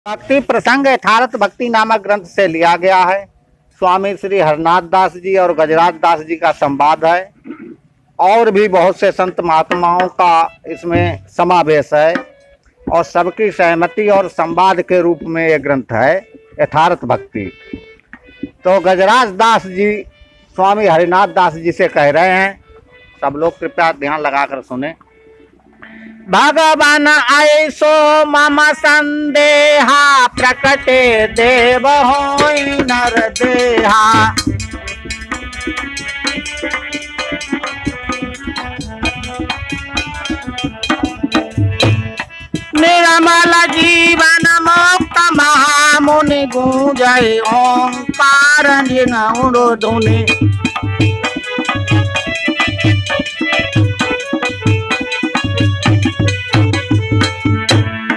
भक्ति प्रसंग यथार्थ भक्ति नामक ग्रंथ से लिया गया है। स्वामी श्री हरनाथ दास जी और गजराज दास जी का संवाद है और भी बहुत से संत महात्माओं का इसमें समावेश है और सबकी सहमति और संवाद के रूप में यह ग्रंथ है यथार्थ भक्ति। तो गजराज दास जी स्वामी हरिनाथ दास जी से कह रहे हैं, सब लोग कृपया ध्यान लगाकर सुने। भगवान ऐसो मम संदेहा प्रकटे देव होई नर देहा। निर्मल जीवन मुक्त महामुनि गूंजय ओंकार निगुण धुनि।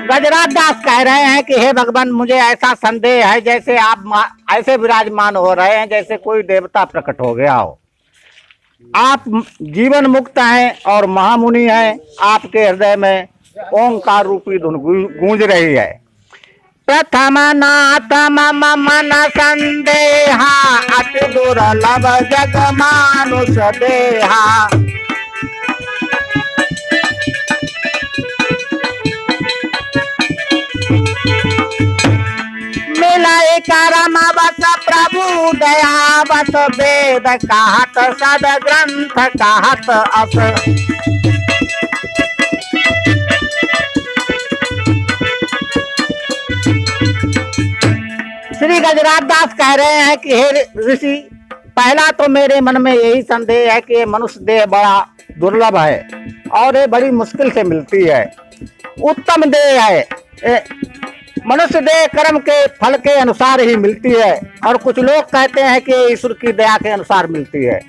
गजराज दास कह रहे हैं कि हे भगवान, मुझे ऐसा संदेह है जैसे आप ऐसे विराजमान हो रहे हैं जैसे कोई देवता प्रकट हो गया हो। आप जीवन मुक्त हैं और महामुनि हैं, आपके हृदय में ओंकार रूपी धुन गूंज रही है। प्रथम नाथ मम मन संदेहा अति दुर्लभ जग मानुष देहा। मिलाए करम बस प्रभु दया बस वेद कहत सद ग्रंथ कहत अस। श्री गजराज दास कह रहे हैं कि हे ऋषि, पहला तो मेरे मन में यही संदेह है कि ये मनुष्य देह बड़ा दुर्लभ है और ये बड़ी मुश्किल से मिलती है। उत्तम देह है, मनुष्य देह कर्म के फल के अनुसार ही मिलती है और कुछ लोग कहते हैं कि ईश्वर की दया के अनुसार मिलती है।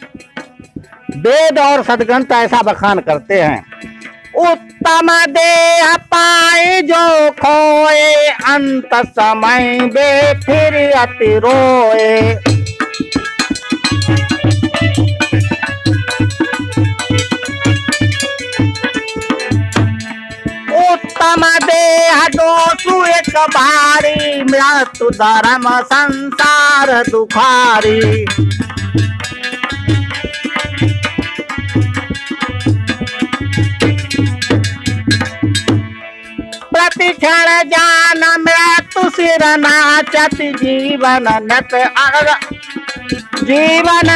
वेद और सदग्रंथ ऐसा बखान करते हैं। उत्तम देह पाए जो खोए अंत समय बे फिर अति रोए। उत्तम देह दोषु एक भारी मृत्यु धर्म संसार दुखारी। प्रतिक्षण जान मृत्यु सिर नाचत जीवन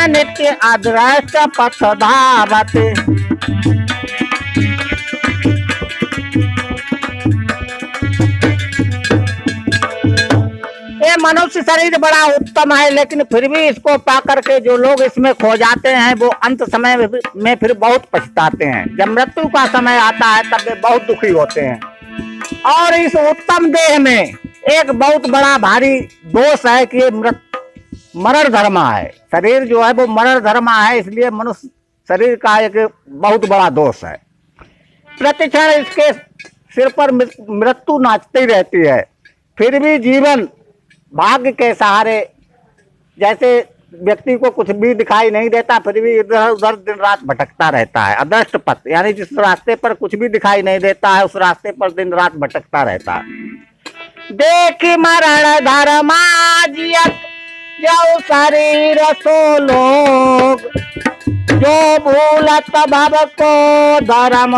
नित्य अदृष्ट पथ धावत। ये मनुष्य शरीर बड़ा उत्तम है, लेकिन फिर भी इसको पाकर के जो लोग इसमें खो जाते हैं वो अंत समय में फिर बहुत पछताते हैं। जब मृत्यु का समय आता है तब वे बहुत दुखी होते हैं। और इस उत्तम देह में एक बहुत बड़ा भारी दोष है कि ये मरण धर्मा है। शरीर जो है वो मरण धर्मा है, इसलिए मनुष्य शरीर का एक बहुत बड़ा दोष है। प्रतिक्षण इसके सिर पर मृत्यु नाचती रहती है, फिर भी जीवन भाग्य के सहारे, जैसे व्यक्ति को कुछ भी दिखाई नहीं देता फिर भी इधर उधर दिन रात भटकता रहता है। अदृष्ट पथ यानी जिस रास्ते पर कुछ भी दिखाई नहीं देता है उस रास्ते पर दिन रात भटकता रहता है। देख मरण धर्मा जियत जो शरीर सो लोग। जो भूलत भव को धर्म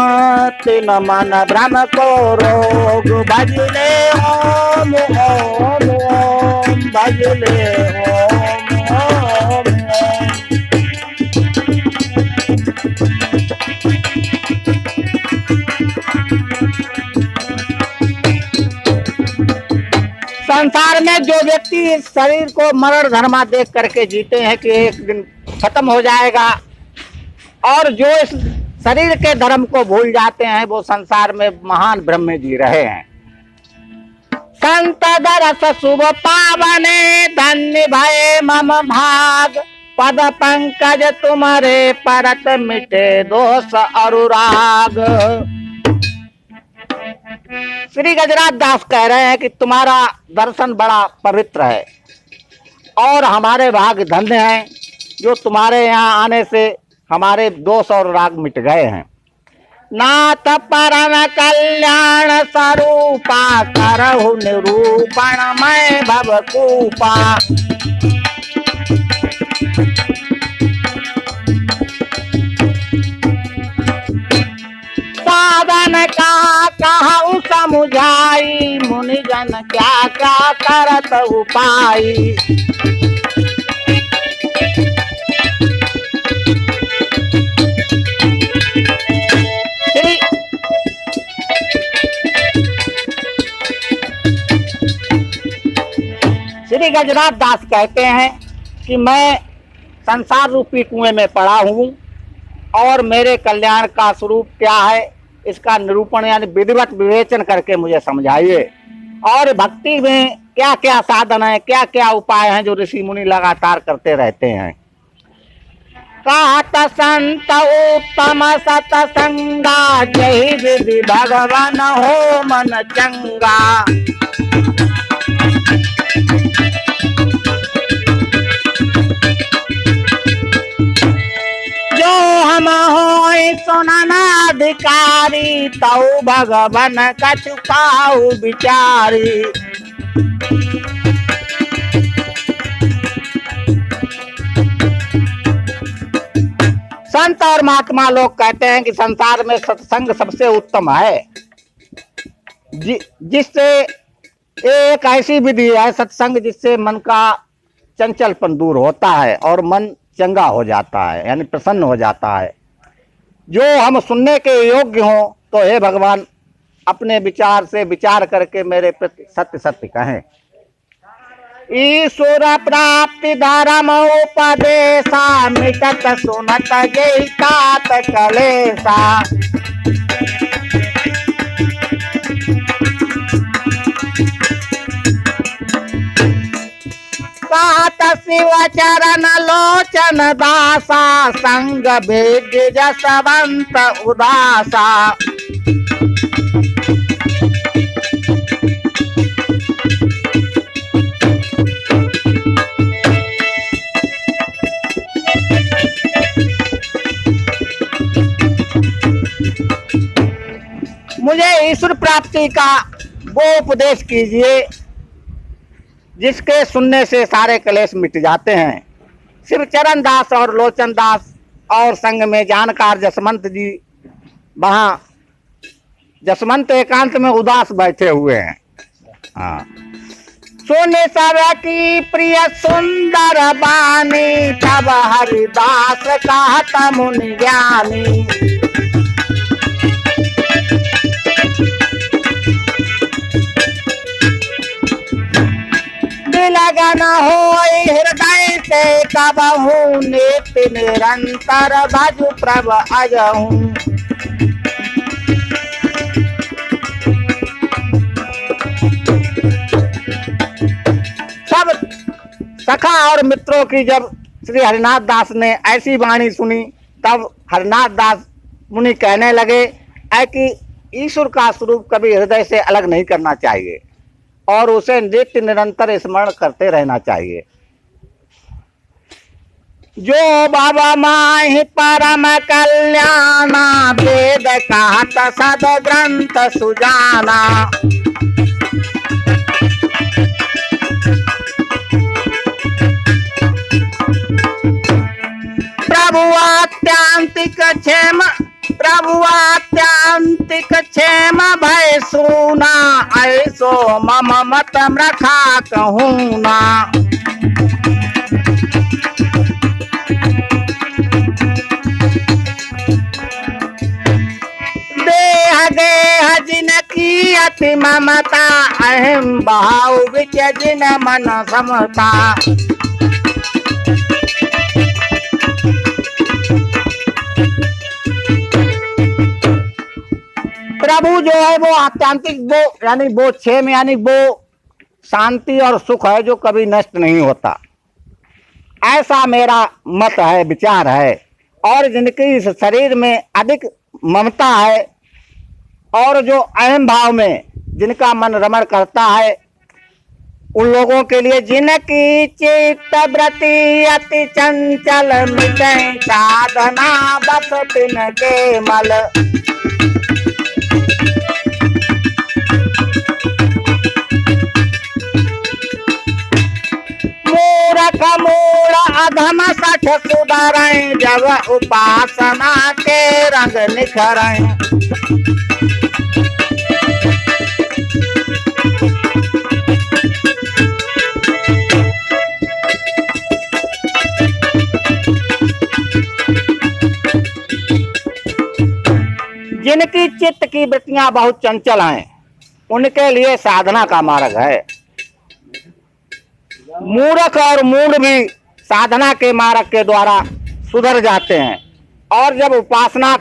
तिन मन भ्रम को रोग। भजले ओम ओम ओम भजले ओम ओम। संसार में जो व्यक्ति इस शरीर को मरण धर्मा देख करके जीते हैं कि एक दिन खत्म हो जाएगा, और जो इस शरीर के धर्म को भूल जाते हैं वो संसार में महान भ्रम में जी रहे हैं। संत दरस शुभ पावने धन्य भय मम भाग। पद पंकज तुम्हारे परत मिटे दोष अनुराग। श्री गजराज दास कह रहे हैं कि तुम्हारा दर्शन बड़ा पवित्र है और हमारे भाग्य धन्य हैं जो तुम्हारे यहाँ आने से हमारे दोष और राग मिट गए हैं। नाथ परम कल्याण स्वरूपा करहु निरूपण मैं भवकूपा। साधन का कहु समुझाई मुनिजन क्या क्या करत उपाय। श्री गजराज दास कहते हैं कि मैं संसार रूपी कुएं में पड़ा हूँ और मेरे कल्याण का स्वरूप क्या है इसका निरूपण यानी विधिवत विवेचन करके मुझे समझाइए। और भक्ति में क्या क्या साधन है, क्या क्या उपाय हैं जो ऋषि मुनि लगातार करते रहते हैं। कहत संत उत्तम सतसंगा जय विधि भगवान हो मन चंगा। जो हम होय सुननाधिकारी तौ भगवन कछु पाऊ विचारी। संत और महात्मा लोग कहते हैं कि संसार में सत्संग सबसे उत्तम है, जिससे एक ऐसी विधि है सत्संग जिससे मन का चंचलपन दूर होता है और मन चंगा हो जाता है यानी प्रसन्न हो जाता है। जो हम सुनने के योग्य हों तो हे भगवान अपने विचार से विचार करके मेरे प्रति सत्य सत्य कहें। ईश्वर प्राप्ति धर्म उपदेशा मिटत सुनत जय तात कलेसा। कहत शिव चरण लोचन दासा संग भेद जसवंत उदासा। मुझे ईश्वर प्राप्ति का वो उपदेश कीजिए जिसके सुनने से सारे कलेश मिट जाते हैं। शिव चरण दास और लोचन दास और संग में जानकार जसवंत जी वहाँ जसवंत एकांत में उदास बैठे हुए हैं। हाँ सुने सब की प्रिय सुंदर बानी तब हरिदास कहत मुनि ज्ञानी। लगन हो हृदय से कबहू नित्य निरंतर भज प्रभ अजहूं। सब सखा और मित्रों की जब श्री हरिनाथ दास ने ऐसी वाणी सुनी तब हरिनाथ दास मुनि कहने लगे कि ईश्वर का स्वरूप कभी हृदय से अलग नहीं करना चाहिए और उसे नित्य निरंतर स्मरण करते रहना चाहिए। जो बाबा माहि परम कल्याणा वेद कहत सद ग्रंथ सुजाना। प्रभु आत्यांतिक क्षेम प्रभु आत्यांतिक क्षेम भय सुना ऐसो मम मत रखा कहूँ ना। देह देह जिनकी अति ममता अहम भाव विच जिन मन समता। प्रभु जो है वो आत्यांतिक वो यानी वो क्षेम यानी वो शांति और सुख है जो कभी नष्ट नहीं होता, ऐसा मेरा मत है विचार है। और जिनकी इस शरीर में अधिक ममता है और जो अहम भाव में जिनका मन रमण करता है उन लोगों के लिए जिनकी चित्त वृत्ति अति चंचल मिटे साधना बस तिनके मल। सुधरें, जब उपासना के रंग निखरें। जिनकी चित्त की वृत्तियां बहुत चंचल हैं, उनके लिए साधना का मार्ग है। मूर्ख और मूढ़ भी साधना के मार्ग के द्वारा सुधर जाते हैं, और जब उपासना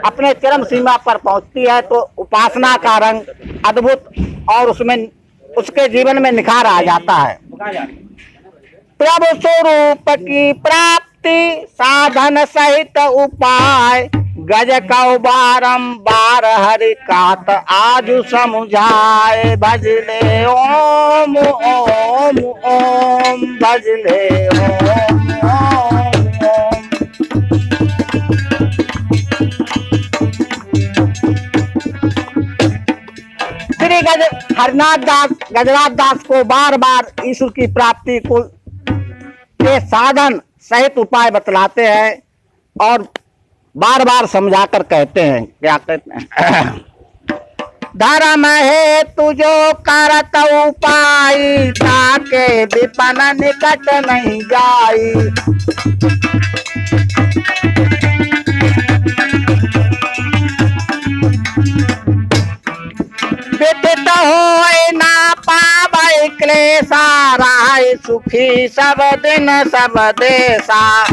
अपने चरम सीमा पर पहुंचती है तो उपासना का रंग अद्भुत और उसमें उसके जीवन में निखार आ जाता है। प्रभु स्वरूप की प्राप्ति साधन सहित उपाय, गज कौ बारंबार हरि कात आजु समुझाए। भजले ओम ओम ओम, भजले ओम ओम ओम। श्री हरिनाथ दास गजराज दास को बार बार ईश्वर की प्राप्ति को के साधन सहित उपाय बतलाते हैं और बार बार समझाकर कहते हैं। क्या कहते हैं? धर्म है तुझो करत उपाय, ताके विपन निकट नहीं जाई। विदित होए ना पावै क्लेशा, राय सुखी सब दिन सब देशा।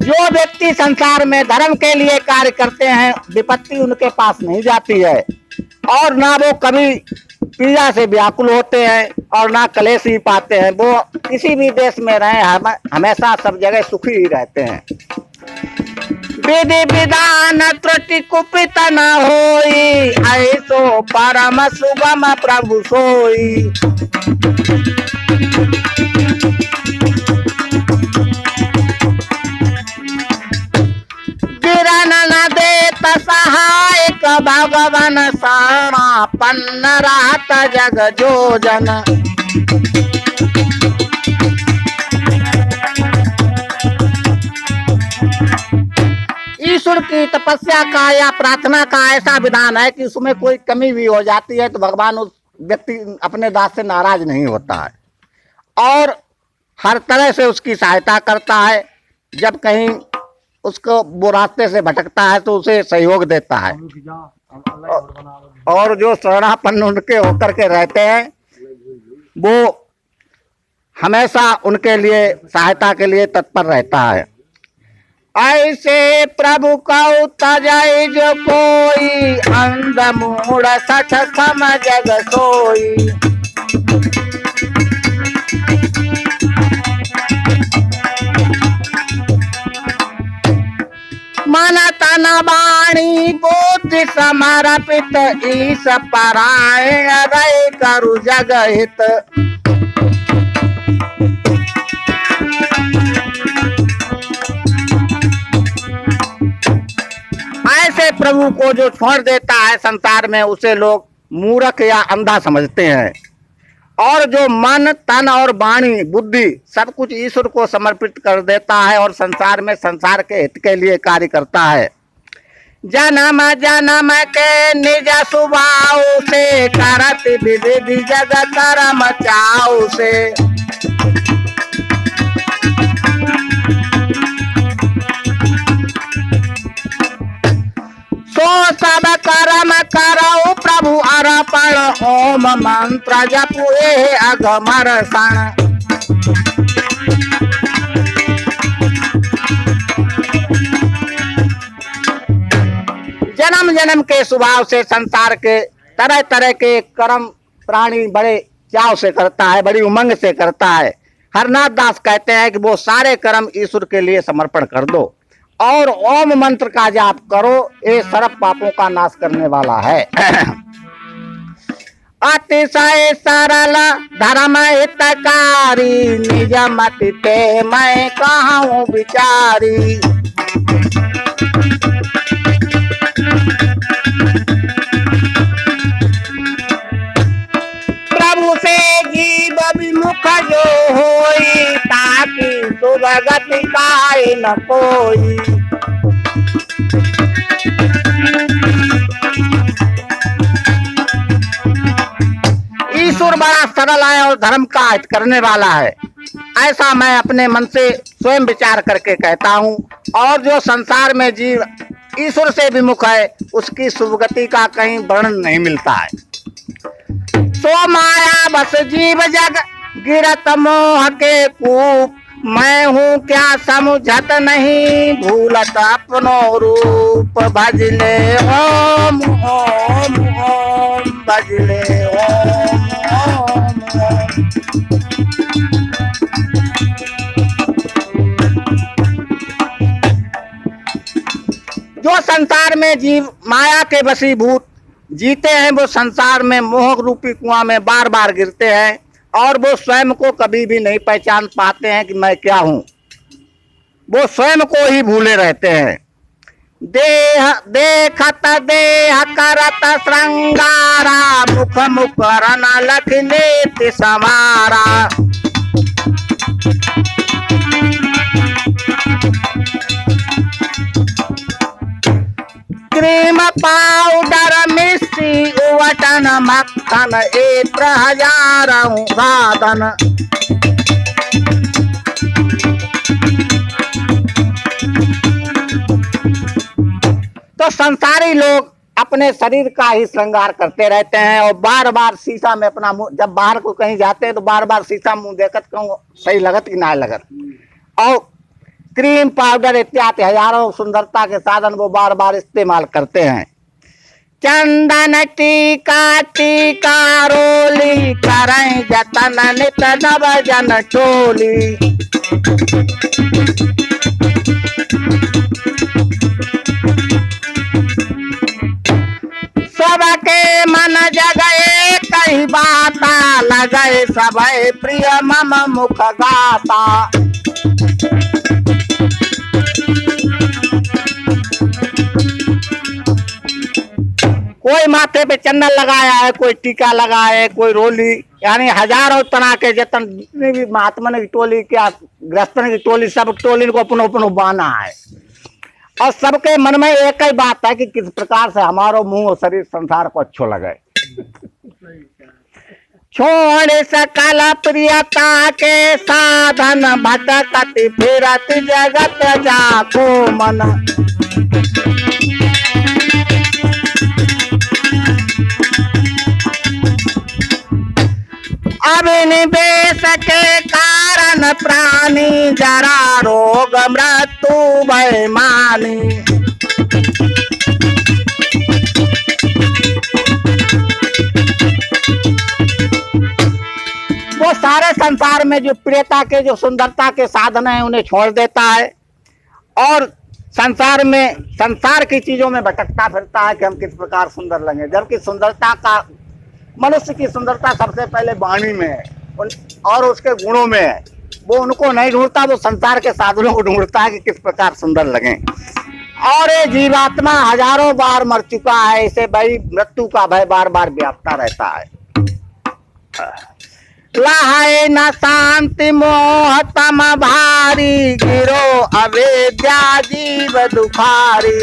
जो व्यक्ति संसार में धर्म के लिए कार्य करते हैं, विपत्ति उनके पास नहीं जाती है, और ना वो कभी पीड़ा से व्याकुल होते हैं और ना कलेश ही पाते हैं। वो किसी भी देश में रहे हमेशा सब जगह सुखी ही रहते हैं। विधि विधान त्रुटि कुपित न होई, ऐसो परम सुगम प्रभु सोई। गिरन न देत सहायक, भगवन शरणापन्न रहत जग जोजन। ईश्वर की तपस्या का या प्रार्थना का ऐसा विधान है कि उसमें कोई कमी भी हो जाती है तो भगवान उस व्यक्ति अपने दास से नाराज नहीं होता है और हर तरह से उसकी सहायता करता है। जब कहीं उसको वो रास्ते से भटकता है तो उसे सहयोग देता है, और जो शरणापन्न उनके होकर के रहते हैं वो हमेशा उनके लिए सहायता के लिए तत्पर रहता है। ऐसे प्रभु कौ तजै जो कोई, अंध मूढ़ सठ सम जग सोई। मन तन वाणी बुद्धि समर्पित, ईश परायण रहे करु जग हित। ऐसे प्रभु को जो छोड़ देता है संसार में, उसे लोग मूर्ख या अंधा समझते हैं, और जो मन तन और वाणी बुद्धि सब कुछ ईश्वर को समर्पित कर देता है और संसार में संसार के हित के लिए कार्य करता है। जन्म जन्म के निज स्वभाव से, करत विधि जग कर्म चाव से। सो सब कर्म करो प्रभु अर्पण, ओम मंत्र जपु ए अघमर सण। जन्म जन्म के स्वभाव से संसार के तरह तरह के कर्म प्राणी बड़े चाव से करता है, बड़ी उमंग से करता है। हरनाथ दास कहते हैं कि वो सारे कर्म ईश्वर के लिए समर्पण कर दो और ओम मंत्र का जाप करो, ये सर्व पापों का नाश करने वाला है। अतिशय सरल धर्म हितकारी, निज मति ते मैं कहूँ विचारी। जगत काई न कोई। ईश्वर बड़ा सरल है और धर्म का हित करने वाला है, ऐसा मैं अपने मन से स्वयं विचार करके कहता हूँ। और जो संसार में जीव ईश्वर से विमुख है उसकी सुगति का कहीं वर्णन नहीं मिलता है। सो माया बस जीव जग गिरत मोह के कूप, मैं हूँ क्या समझत नहीं भूलत अपनो रूप। भजले ओम ओम ओम, भजले ओम ओम ओम। जो संसार में जीव माया के वशीभूत जीते हैं वो संसार में मोह रूपी कुआं में बार बार गिरते हैं और वो स्वयं को कभी भी नहीं पहचान पाते हैं कि मैं क्या हूं। वो स्वयं को ही भूले रहते हैं। देह देखत देह करत श्रृंगारा, मुख मुकरन लख लेत समारा। क्रीम पाउडर मिश्री उवटन मक्खन एत्र हजारों साधन। तो संसारी लोग अपने शरीर का ही श्रृंगार करते रहते हैं और बार बार शीशा में अपना मुंह, जब बाहर को कहीं जाते हैं तो बार बार शीशा मुंह देखत कहूँ सही लगत कि ना लगत। और क्रीम पाउडर इत्यादि हजारों सुंदरता के साधन वो बार बार इस्तेमाल करते हैं। चंदन टीका टीका रोली, करें जतन नित नव जन टोली। सबके मन जगए कई बाता, लगे सबे प्रिय मम मुख गाता। कोई माथे पे चंदन लगाया है, कोई टीका लगाया है, कोई रोली, यानी हजारों तरह के जतन भी महात्मा की टोली क्या गृहस्थन की टोली, सब टोली को अपनो अपनो बाना है। और सबके मन में एक ही बात है कि किस प्रकार से हमारा मुंह और शरीर संसार को अच्छो लगे। छोड़ सकल प्रियता के साधन, भटकत फिरत जगत जाको मन। अभिनिवेश के कारण प्राणी, जरा रोग मृत्यु भय मानी। वो सारे संसार में जो प्रियता के जो सुंदरता के साधन हैं उन्हें छोड़ देता है और संसार में संसार की चीजों में भटकता फिरता है कि हम किस प्रकार सुंदर लगे। जबकि सुंदरता का, मनुष्य की सुंदरता सबसे पहले वाणी में है और उसके गुणों में है। वो उनको नहीं ढूंढता, वो संसार के साधनों को ढूंढता है कि किस प्रकार सुंदर लगे। और ये जीवात्मा हजारों बार मर चुका है, इसे भाई मृत्यु का भय बार बार व्यापता रहता है। लहाए न शांति मोह तम भारी, गिरो अवेद्या जीव दुखारी।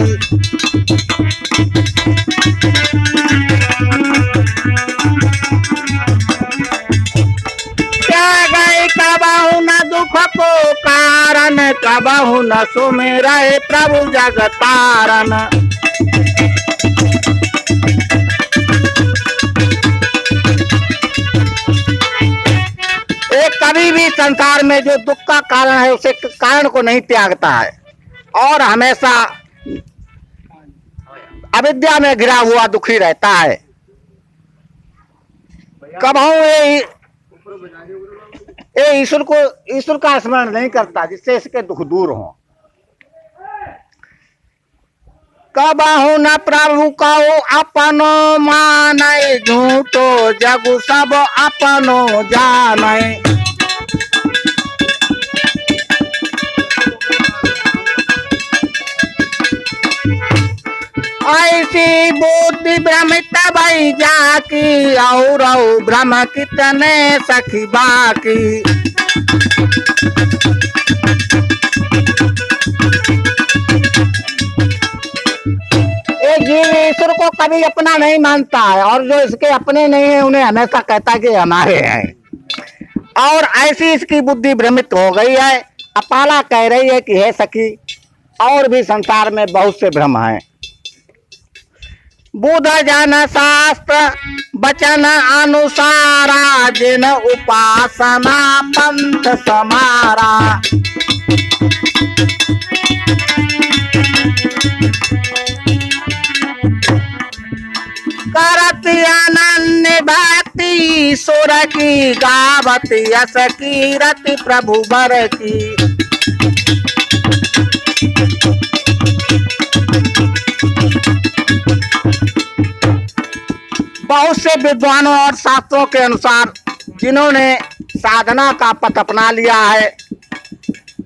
कबहु न दुख को कारण, कबहु न सुमिरै प्रभु जगतारन। एक कभी भी संसार में जो दुख का कारण है उसे कारण को नहीं त्यागता है और हमेशा अविद्या में घिरा हुआ दुखी रहता है। कबहु ये ईश्वर का स्मरण नहीं करता जिससे इसके दुख दूर हो। कबहु न प्रभु कहो अपनो मानै, झूठो जगु सब अपनो जानै। ऐसी बुद्धि भ्रमित भई जाकी, और भ्रम कितने सखी बाकी। एक जीव ईश्वर को कभी अपना नहीं मानता है, और जो इसके अपने नहीं है उन्हें हमेशा कहता है कि हमारे हैं। और ऐसी इसकी बुद्धि भ्रमित हो गई है। अपाला कह रही है कि हे सखी, और भी संसार में बहुत से भ्रम हैं। बुध जन शास्त्र वचन अनुसारा, जिन उपासना पंथ समारा। करती अनन्य भक्ति सुर की, गावत यश कीरति प्रभु बर की। बहुत से विद्वानों और शास्त्रों के अनुसार जिन्होंने साधना का पथ अपना लिया है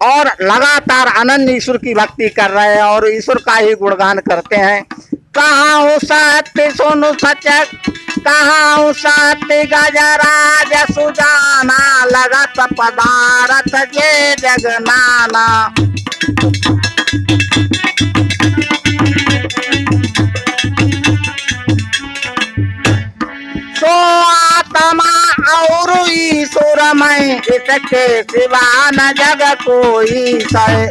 और लगातार अनन्य ईश्वर की भक्ति कर रहे हैं और ईश्वर का ही गुणगान करते हैं। कहाँ सत्य सुनु सच, कहाँ सत्य गजराज सुजाना, लगत पदारथ ये जगनाना। सो आत्मा और ईश्वरमय, इसके सिवा न जग कोई सै।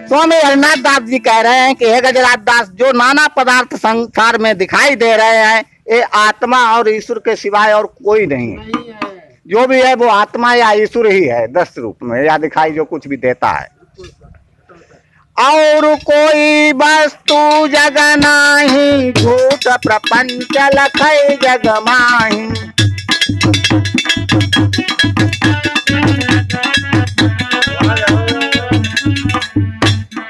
स्वामी हरिनाथ दास जी कह रहे हैं कि हे गजराज दास, जो नाना पदार्थ संसार में दिखाई दे रहे हैं ये आत्मा और ईश्वर के सिवाय और कोई नहीं है। जो भी है वो आत्मा या ईश्वर ही है दृश्य रूप में, या दिखाई जो कुछ भी देता है। और कोई वस्तु जग नाही, झूठ प्रपंच लखै जग माही।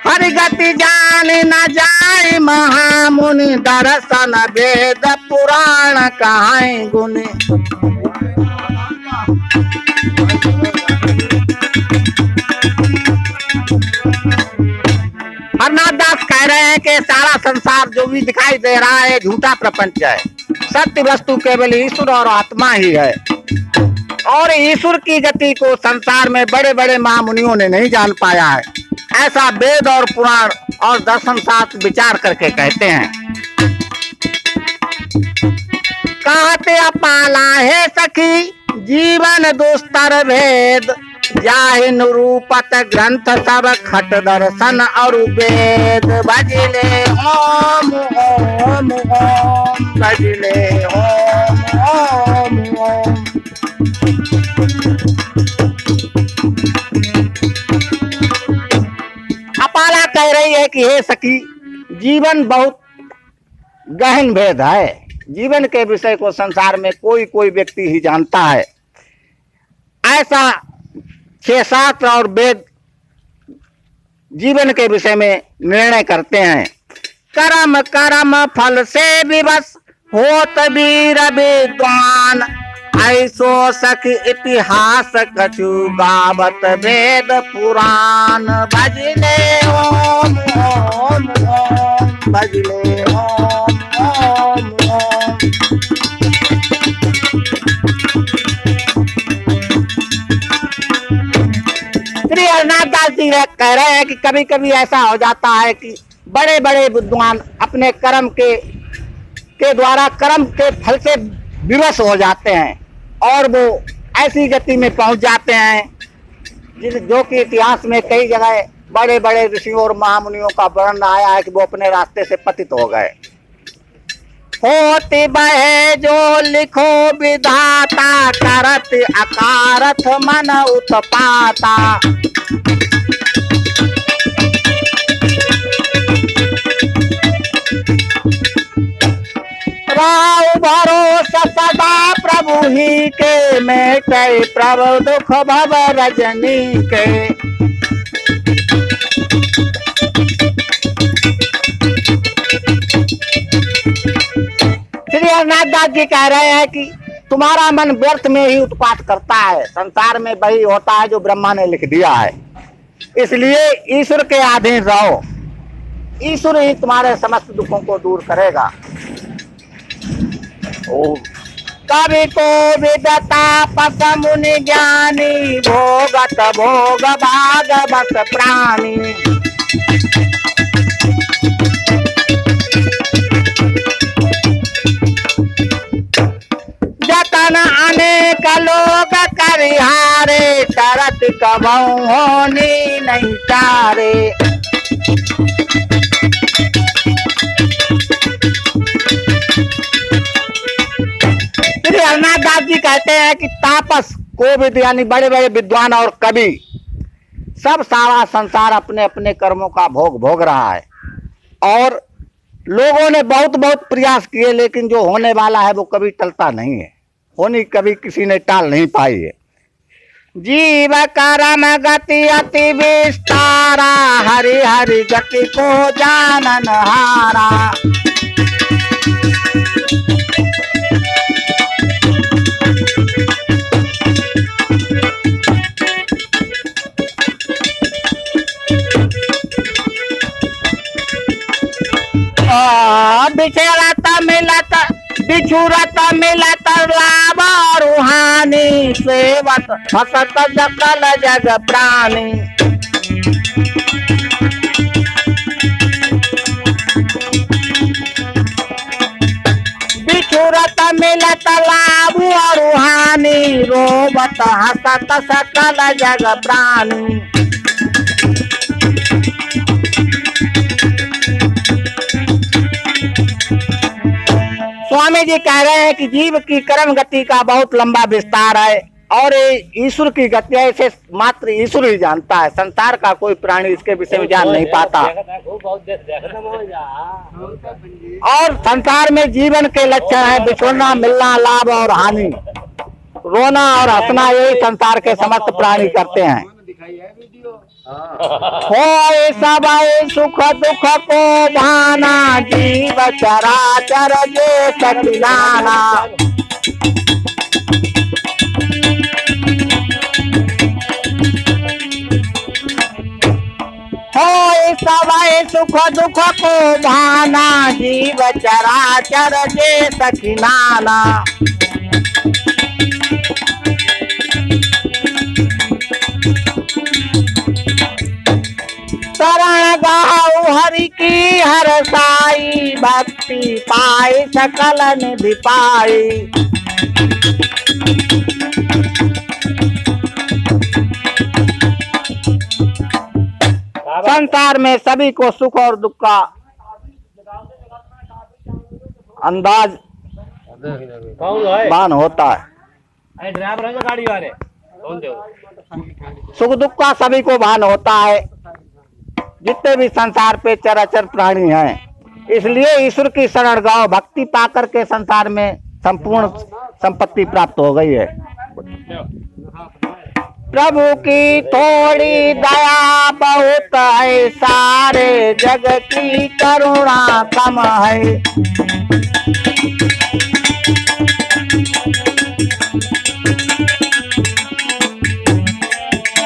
हरि गति जान न जाए महामुनि, दर्शन वेद पुराण कहाई गुनि। हरनाथ दास कह रहे हैं कि सारा संसार जो भी दिखाई दे रहा है झूठा प्रपंच है। सत्य वस्तु केवल ईश्वर और आत्मा ही है। और ईश्वर की गति को संसार में बड़े बड़े महामुनियों ने नहीं जान पाया है, ऐसा वेद और पुराण और दर्शन शास्त्र विचार करके कहते हैं। कहते अपाला हे सखी, जीवन दुस्तर भेद, जाहि निरूपत ग्रंथ सब खट दर्शन और वेद। भजले ओम ओम ओम, भजले ओम ओम ओम। अपाला कह रही है कि हे सखी, जीवन बहुत गहन भेद है। जीवन के विषय को संसार में कोई कोई व्यक्ति ही जानता है। ऐसा छह शास्त्र और वेद जीवन के विषय में निर्णय करते हैं। कर्म कर्म फल से विवश होत वीर विद्वान, ऐसो सख इतिहास कछु गावत वेद पुराण। भजले ओम ओम ओम, भजले ओम ओम ओम। श्री हरिनाथ दास जी कह रहे हैं कि कभी कभी ऐसा हो जाता है कि बड़े बड़े विद्वान अपने कर्म के द्वारा कर्म के फल से विवश हो जाते हैं और वो ऐसी गति में पहुंच जाते हैं जो कि इतिहास में कई जगह बड़े बड़े ऋषियों और महामुनियों का वर्णन आया है कि वो अपने रास्ते से पतित हो गए। होती बहे जो लिखो विधाता, करत अकारथ मन उत्पाता। राव भरोसा सदा प्रभु ही के, मैं कई प्रभु दुख भव रजनी के। श्री हरिनाथ दास जी कह रहे हैं कि तुम्हारा मन व्यर्थ में ही उत्पात करता है। संसार में वही होता है जो ब्रह्मा ने लिख दिया है, इसलिए ईश्वर के अधीन रहो। ईश्वर ही तुम्हारे समस्त दुखों को दूर करेगा। ओम। कवि को विदता पस मुनि ज्ञानी भोगत भोग भाग बस प्राणी। जतन अनेक लोग करिहारे तरत कबहु होनी नहीं चारे। श्री हरनाथ दास जी कहते हैं कि तापस कोविद यानी बड़े बड़े विद्वान और कवि सब सारा संसार अपने अपने कर्मों का भोग भोग रहा है और लोगों ने बहुत बहुत प्रयास किए, लेकिन जो होने वाला है वो कभी टलता नहीं है, होनी कभी किसी ने टाल नहीं पाई है। जीव कर्म गति अति विस्तारा हरि हरि गति को जानन हारा। बिछुरत मिलत लाभ रूहानी सेवत हसत सकल जग प्राणी। बिछुरत मिलत लाभ रूहानी रोबत हसत सकल जग प्राणी। स्वामी जी कह रहे हैं कि जीव की कर्म गति का बहुत लंबा विस्तार है और ईश्वर की गति है, इसे मात्र ईश्वर ही जानता है। संसार का कोई प्राणी इसके विषय में जान नहीं पाता। और संसार में जीवन के लक्षण है बिछुड़ना, मिलना, लाभ और हानि, रोना और हंसना, यही संसार के समस्त प्राणी करते हैं। होए सबई सुख दुख को भाना जीव चराचर जे सखिलाना। होए सबई सुख दुख को भाना जीव चराचर जे सखिलाना। शरण गाओ हरि की हर साई भक्ति पाई सकल निधि पाई। संसार में सभी को सुख और दुख का अंदाज भान होता है। सुख दुख का सभी को भान होता है, जितने भी संसार पे चराचर प्राणी हैं। इसलिए ईश्वर की शरण गाओ, भक्ति पाकर के संसार में संपूर्ण संपत्ति प्राप्त हो गई है। प्रभु की थोड़ी दया बहुत है, सारे जग की करुणा कम है।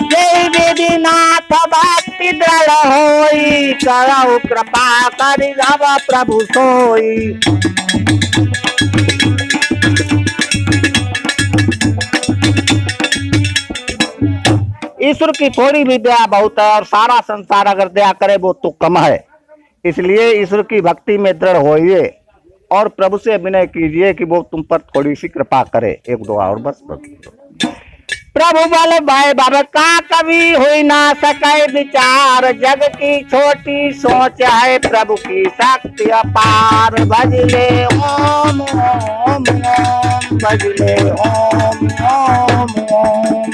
जय विधिनाथ भक्ति दृढ़ होई, करहु कृपा करि अब प्रभु सोई। ईश्वर की थोड़ी भी दया बहुत है और सारा संसार अगर दया करे वो तो कम है। इसलिए ईश्वर की भक्ति में दृढ़ होइए और प्रभु से विनय कीजिए कि वो तुम पर थोड़ी सी कृपा करे। एक दुआ और बस। प्रभु बल भय बब का कभी हुई ना सके विचार, जग की छोटी सोच है प्रभु की शक्ति अपार। भजले ओम ओम ओम, भजले ओम ओम ओम।